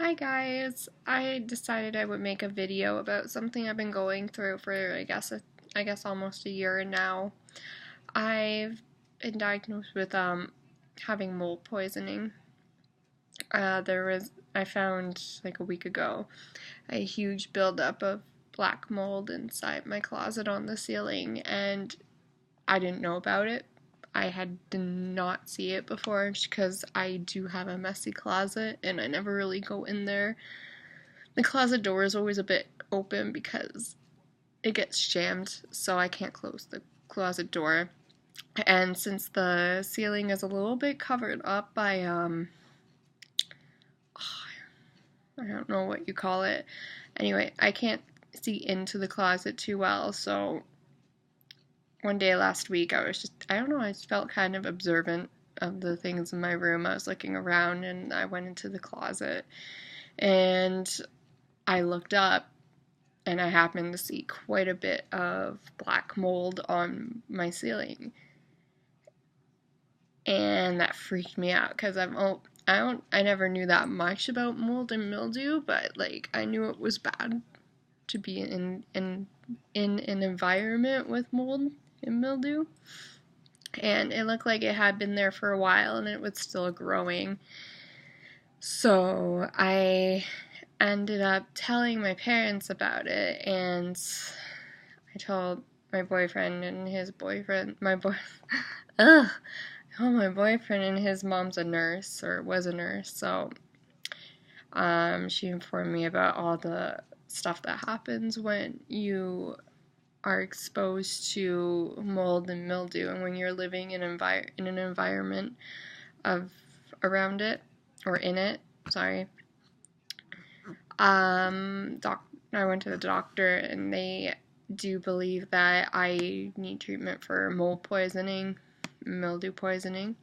Hi guys, I decided I would make a video about something I've been going through for I guess almost a year now. I've been diagnosed with having mold poisoning. I found like a week ago a huge buildup of black mold inside my closet on the ceiling, and I didn't know about it. Did not see it before because I do have a messy closet and I never really go in there. The closet door is always a bit open because it gets jammed, so I can't close the closet door. And since the ceiling is a little bit covered up by I don't know what you call it. Anyway, I can't see into the closet too well, so one day last week I don't know, I just felt kind of observant of the things in my room. I was looking around and I went into the closet and I looked up and I happened to see quite a bit of black mold on my ceiling. And that freaked me out because I never knew that much about mold and mildew, but like I knew it was bad to be in an environment with mold and mildew. And it looked like it had been there for a while and it was still growing. So I ended up telling my parents about it, and I told my boyfriend and his boyfriend, ugh, my boyfriend and his mom's a nurse, or was a nurse, so she informed me about all the stuff that happens when you are exposed to mold and mildew and when you're living in an environment of around it, or in it, sorry. I went to the doctor and they do believe that I need treatment for mold poisoning, mildew poisoning.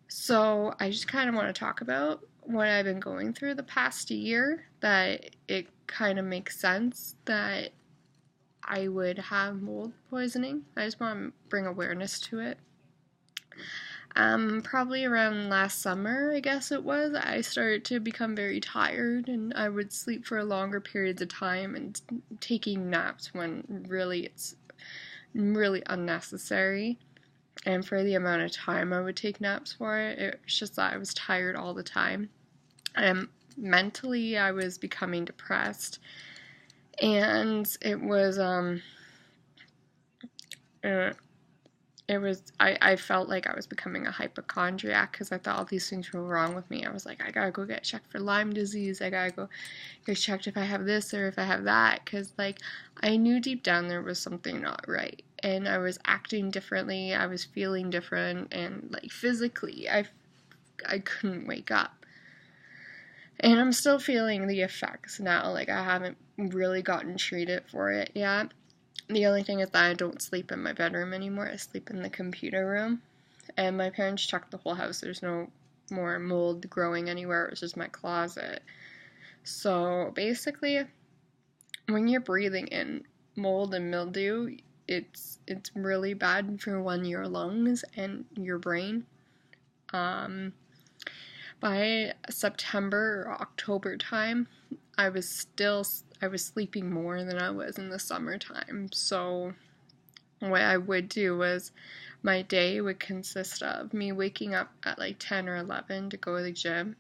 So I just kind of want to talk about what I've been going through the past year, that it kind of makes sense that I would have mold poisoning. I just want to bring awareness to it. Probably around last summer, I guess it was, I started to become very tired and I would sleep for longer periods of time and taking naps when really it's really unnecessary. And for the amount of time I would take naps for it was just that I was tired all the time. And mentally, I was becoming depressed. And it was, I felt like I was becoming a hypochondriac because I thought all these things were wrong with me. I was like, I gotta go get checked for Lyme disease. I gotta go get checked if I have this or if I have that, because like I knew deep down there was something not right, and I was acting differently. I was feeling different, and like physically, I couldn't wake up. And I'm still feeling the effects now. Like I haven't really gotten treated for it yet. The only thing is that I don't sleep in my bedroom anymore. I sleep in the computer room. And my parents checked the whole house. There's no more mold growing anywhere. It's just my closet. So basically, when you're breathing in mold and mildew, it's really bad for your lungs and your brain. By September or October time, I was sleeping more than I was in the summertime. So what I would do was my day would consist of me waking up at like 10 or 11 to go to the gym.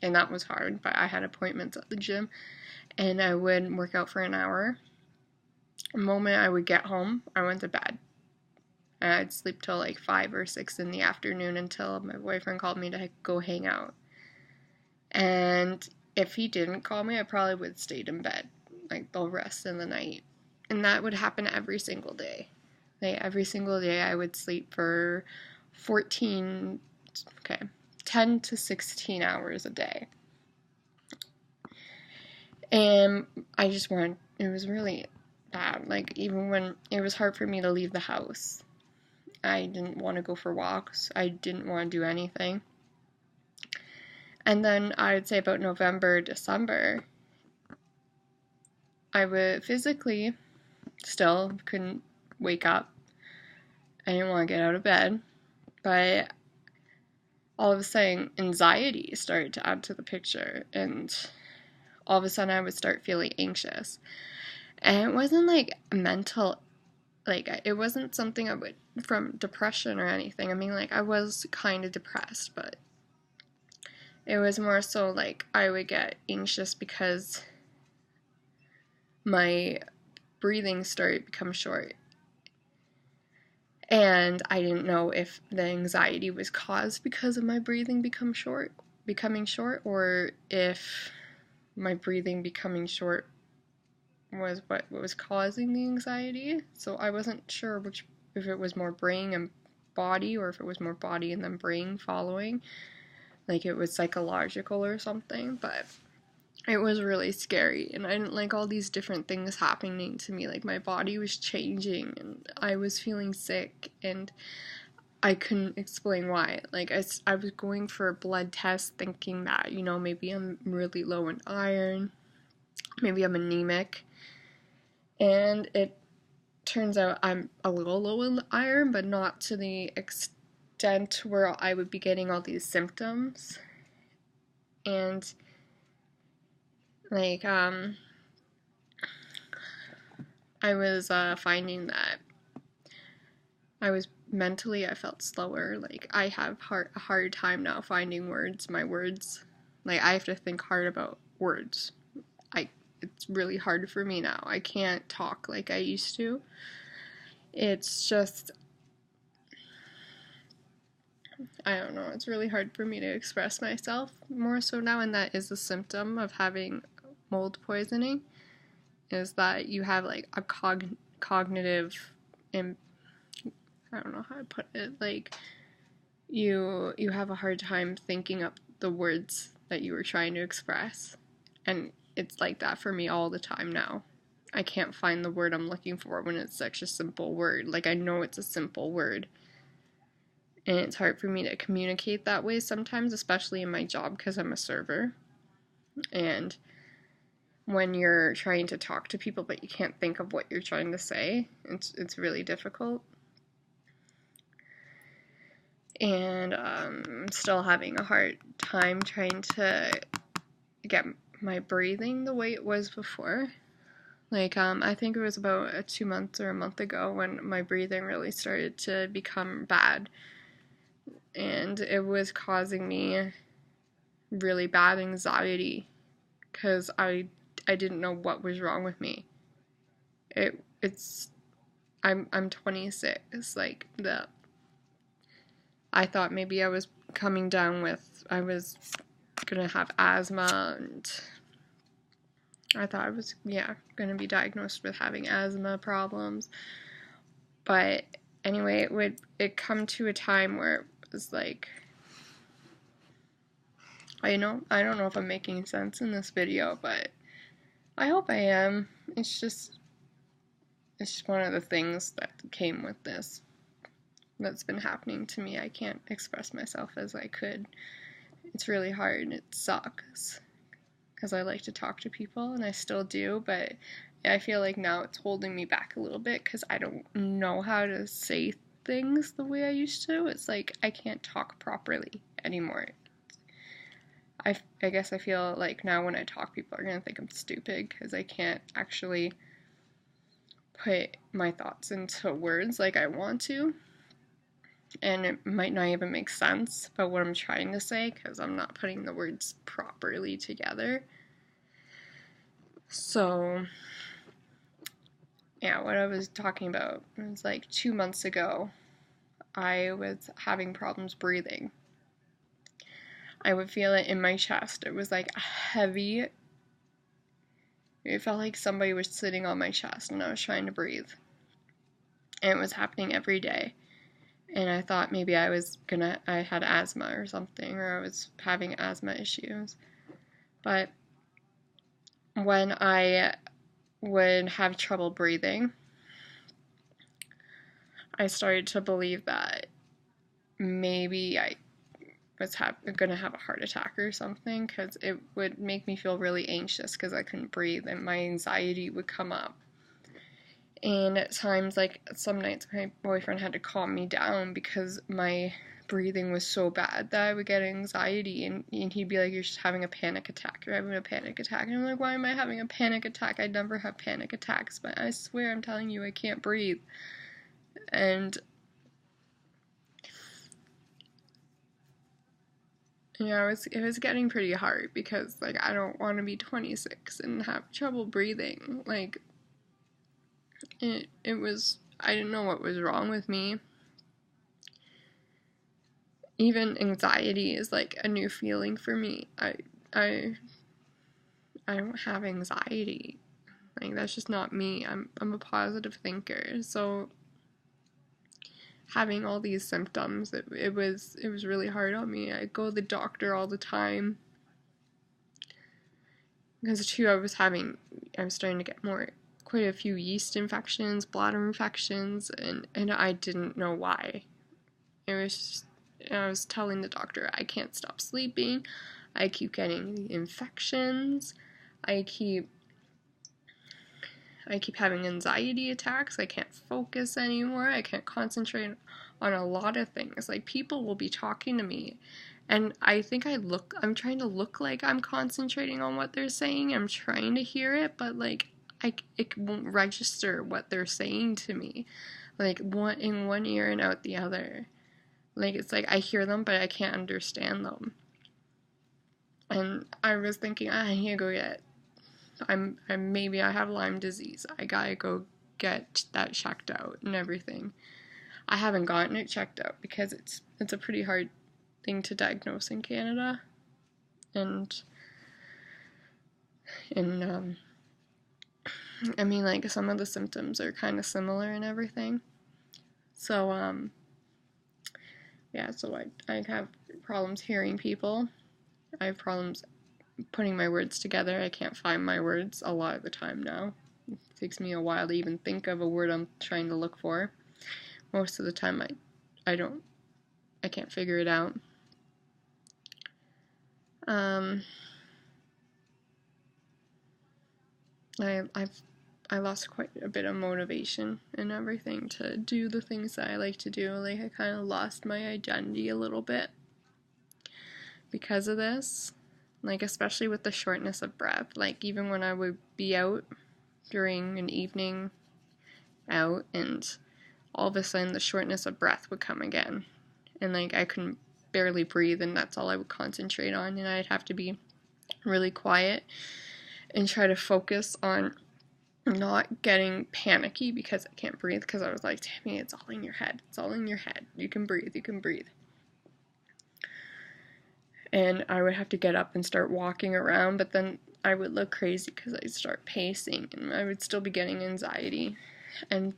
And that was hard, but I had appointments at the gym. And I would work out for an hour. The moment I would get home, I went to bed. And I'd sleep till like 5 or 6 in the afternoon until my boyfriend called me to go hang out. And if he didn't call me, I probably would have stayed in bed like the rest of the night. And that would happen every single day. Like every single day I would sleep for 10 to 16 hours a day. And it was really bad. Like even when it was hard for me to leave the house, I didn't want to go for walks. I didn't want to do anything. And then I would say about November, December, I would physically still couldn't wake up. I didn't want to get out of bed, but all of a sudden anxiety started to add to the picture, and all of a sudden I would start feeling anxious. And it wasn't like mental, like it wasn't something I would from depression or anything. I mean, like I was kind of depressed, but it was more so like I would get anxious because my breathing started to become short. And I didn't know if the anxiety was caused because of my breathing becoming short, or if my breathing becoming short was what was causing the anxiety. So I wasn't sure if it was more brain and body, or if it was more body and then brain following, like it was psychological or something. But it was really scary, and I didn't like all these different things happening to me. Like my body was changing, and I was feeling sick, and I couldn't explain why. Like I was going for a blood test thinking that, maybe I'm really low in iron, maybe I'm anemic, and it turns out I'm a little low in iron, but not to the extent where I would be getting all these symptoms. And like I was finding that I felt slower. Like I have a hard time now finding my words. Like I have to think hard about words. It's really hard for me now. I can't talk like I used to. It's just, I don't know, it's really hard for me to express myself more so now, and that is a symptom of having mold poisoning, is that you have like a cognitive, I don't know how to put it, like you have a hard time thinking up the words that you were trying to express, and it's like that for me all the time now. I can't find the word I'm looking for when it's such a simple word. Like I know it's a simple word, and it's hard for me to communicate that way sometimes, especially in my job because I'm a server. And when you're trying to talk to people but you can't think of what you're trying to say, it's really difficult. And I'm still having a hard time trying to get my breathing the way it was before. Like, I think it was about 2 months or a month ago when my breathing really started to become bad. And it was causing me really bad anxiety because I didn't know what was wrong with me. I'm 26. Like, I thought maybe I was I was gonna have asthma, and I thought I was, gonna be diagnosed with having asthma problems. But anyway, it come to a time where it was like, I don't know if I'm making sense in this video, but I hope I am. It's just one of the things that came with this that's been happening to me. I can't express myself as I could. It's really hard, and it sucks because I like to talk to people, and I still do, but I feel like now it's holding me back a little bit because I don't know how to say things the way I used to. It's like I can't talk properly anymore. I guess I feel like now when I talk, people are going to think I'm stupid because I can't actually put my thoughts into words like I want to. And it might not even make sense about what I'm trying to say because I'm not putting the words properly together. So, yeah, what I was talking about was like 2 months ago, I was having problems breathing. I would feel it in my chest. It was like heavy. It felt like somebody was sitting on my chest and I was trying to breathe. And it was happening every day. And I thought maybe I had asthma or something, or I was having asthma issues. But when I would have trouble breathing, I started to believe that maybe I was going to have a heart attack or something, because it would make me feel really anxious because I couldn't breathe and my anxiety would come up. And at times, like some nights, my boyfriend had to calm me down because my breathing was so bad that I would get anxiety, and he'd be like, you're just having a panic attack, you're having a panic attack, and I'm like, why am I having a panic attack? I never have panic attacks, but I swear I'm telling you I can't breathe. And it was getting pretty hard because, like, I don't want to be 26 and have trouble breathing. Like, it was, I didn't know what was wrong with me. Even anxiety is like a new feeling for me. I don't have anxiety. Like, that's just not me. I'm a positive thinker. So having all these symptoms, it was really hard on me. I go to the doctor all the time because too I was starting to get quite a few yeast infections, bladder infections, and I didn't know why. It was just, I was telling the doctor, I can't stop sleeping, I keep getting infections, I keep having anxiety attacks, I can't focus anymore, I can't concentrate on a lot of things. Like, people will be talking to me, and I think I'm trying to look like I'm concentrating on what they're saying, I'm trying to hear it, but like, it won't register what they're saying to me. Like, in one ear and out the other. Like, it's like I hear them, but I can't understand them. And I was thinking, I need to go get, maybe I have Lyme disease. I gotta go get that checked out and everything. I haven't gotten it checked out because it's a pretty hard thing to diagnose in Canada. And I mean, like, some of the symptoms are kind of similar and everything. So, yeah, so I have problems hearing people. I have problems putting my words together. I can't find my words a lot of the time now. It takes me a while to even think of a word I'm trying to look for. Most of the time I can't figure it out. I lost quite a bit of motivation and everything to do the things that I like to do. Like, I kind of lost my identity a little bit because of this. Like, especially with the shortness of breath. Like, even when I would be out during an evening out, and all of a sudden the shortness of breath would come again. And, like, I couldn't barely breathe, and that's all I would concentrate on. And I'd have to be really quiet and try to focus on not getting panicky because I can't breathe, because I was like, Tammy, it's all in your head. It's all in your head. You can breathe. You can breathe. And I would have to get up and start walking around, but then I would look crazy because I'd start pacing, and I would still be getting anxiety. And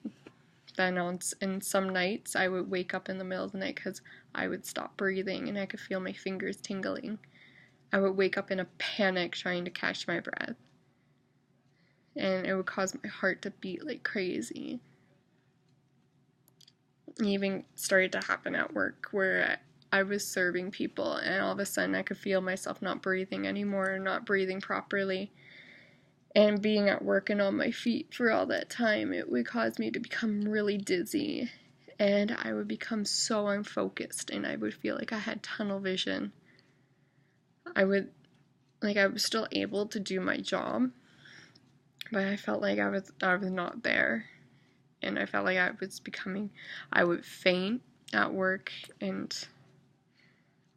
then in some nights, I would wake up in the middle of the night because I would stop breathing, and I could feel my fingers tingling. I would wake up in a panic trying to catch my breath. And it would cause my heart to beat like crazy. It even started to happen at work where I was serving people, and all of a sudden I could feel myself not breathing anymore, not breathing properly. And being at work and on my feet for all that time, it would cause me to become really dizzy. And I would become so unfocused, and I would feel like I had tunnel vision. I was still able to do my job, but I felt like I was not there. And I felt like I would faint at work, and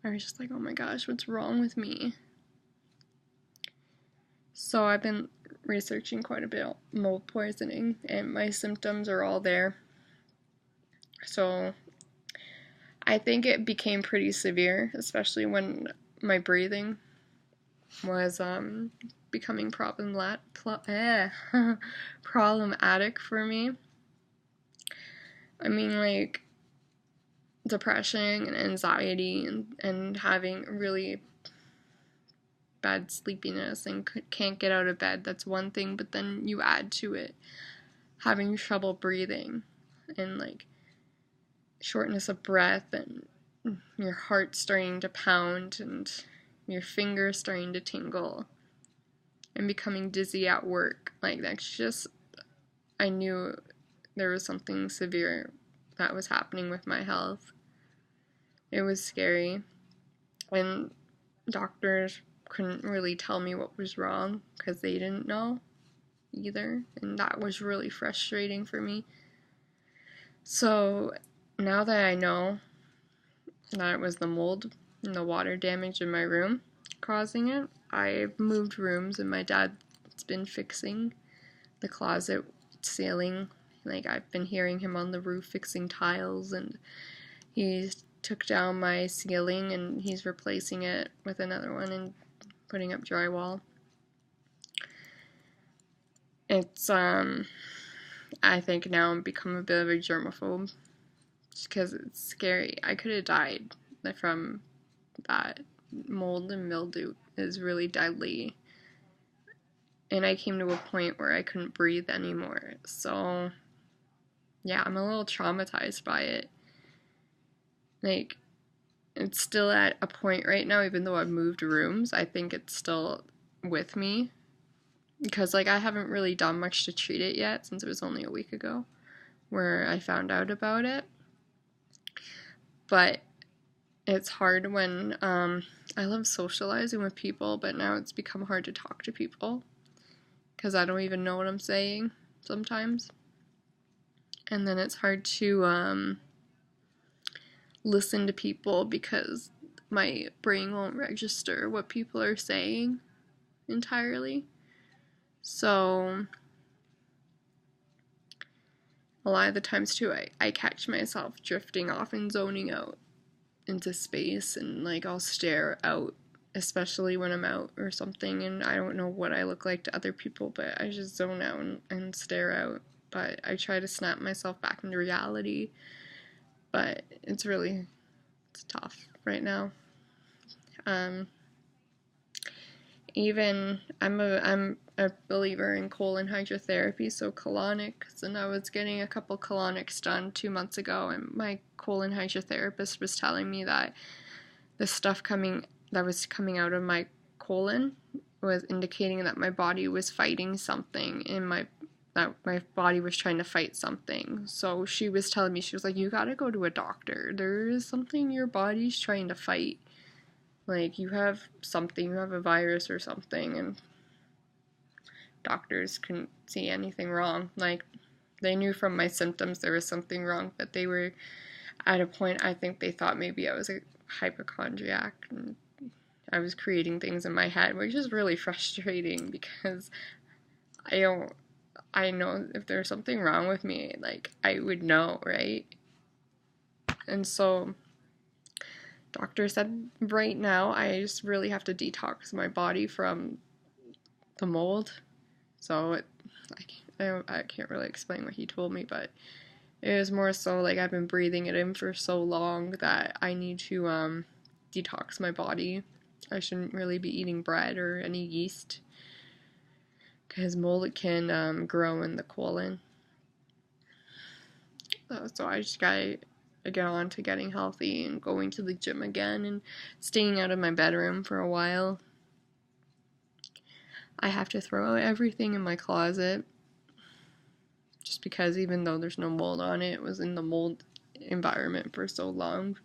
I was just like, oh my gosh, what's wrong with me? So I've been researching quite a bit on mold poisoning, and my symptoms are all there. So I think it became pretty severe, especially when my breathing was becoming problematic for me. I mean, like, depression and anxiety and having really bad sleepiness and can't get out of bed, that's one thing, but then you add to it having trouble breathing and like shortness of breath and your heart starting to pound and your fingers starting to tingle and becoming dizzy at work. Like, that's just, I knew there was something severe that was happening with my health. It was scary, and doctors couldn't really tell me what was wrong because they didn't know either, and that was really frustrating for me. So now that I know that it was the mold and the water damage in my room causing it, I've moved rooms, and my dad's been fixing the closet ceiling. Like, I've been hearing him on the roof fixing tiles, and he took down my ceiling and he's replacing it with another one and putting up drywall. It's I think now I'm become a bit of a germaphobe just because it's scary. I could have died from that. Mold and mildew is really deadly, and I came to a point where I couldn't breathe anymore. So yeah, I'm a little traumatized by it. Like, it's still at a point right now, even though I've moved rooms, I think it's still with me. Because, like, I haven't really done much to treat it yet, since it was only a week ago where I found out about it. But it's hard when I love socializing with people, but now it's become hard to talk to people because I don't even know what I'm saying sometimes. And then it's hard to listen to people because my brain won't register what people are saying entirely. So a lot of the times too, I catch myself drifting off and zoning out into space, and like I'll stare out, especially when I'm out or something, and I don't know what I look like to other people, but I just zone out and stare out. But I try to snap myself back into reality, but it's tough right now. Even I'm a believer in colon hydrotherapy, so colonics, and I was getting a couple colonics done 2 months ago, and my colon hydrotherapist was telling me that the stuff that was coming out of my colon was indicating that my body was fighting something that my body was trying to fight something. So she was telling me, she was like, you gotta go to a doctor. There is something your body's trying to fight. Like, you have a virus or something, and doctors couldn't see anything wrong. Like, they knew from my symptoms there was something wrong, but they were at a point, I think they thought maybe I was a hypochondriac, and I was creating things in my head, which is really frustrating because I know if there's something wrong with me, like, I would know, right? And so doctor said right now I just really have to detox my body from the mold. So I can't really explain what he told me, but it was more so like I've been breathing it in for so long that I need to detox my body. I shouldn't really be eating bread or any yeast because mold can grow in the colon. So I just gotta get on to getting healthy and going to the gym again and staying out of my bedroom for a while. I have to throw out everything in my closet just because even though there's no mold on it, it was in the mold environment for so long.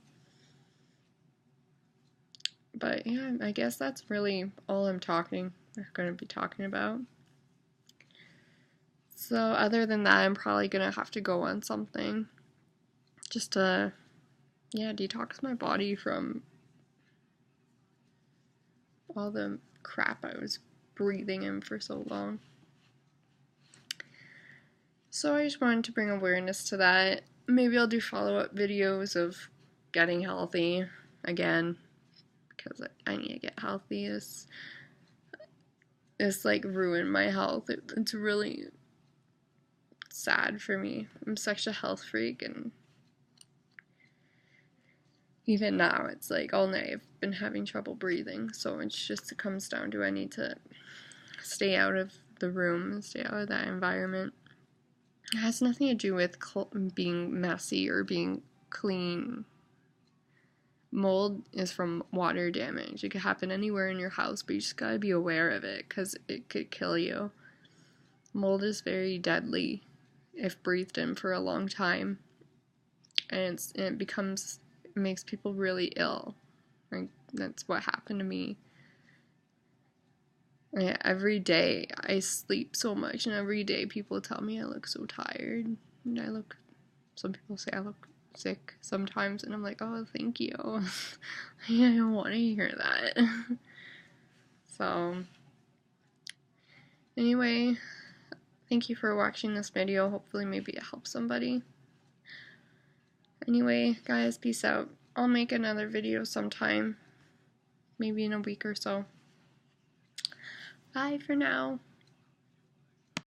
But yeah, I guess that's really all I'm going to be talking about. So other than that, I'm probably going to have to go on something just to, detox my body from all the crap I was breathing in for so long. So I just wanted to bring awareness to that. Maybe I'll do follow-up videos of getting healthy again, because I need to get healthy. It's like ruined my health. It's really sad for me. I'm such a health freak, and even now it's like all night I've been having trouble breathing. So it comes down to I need to stay out of the room and stay out of that environment. It has nothing to do with being messy or being clean. Mold is from water damage. It could happen anywhere in your house, but you just gotta be aware of it because it could kill you. Mold is very deadly if breathed in for a long time, and it becomes it makes people really ill. Like, that's what happened to me. Every day I sleep so much, and every day people tell me I look so tired, and some people say I look sick sometimes, and I'm like, oh, thank you. I don't want to hear that. So, anyway, thank you for watching this video. Hopefully maybe it helps somebody. Anyway, guys, peace out. I'll make another video sometime, maybe in a week or so. Bye for now.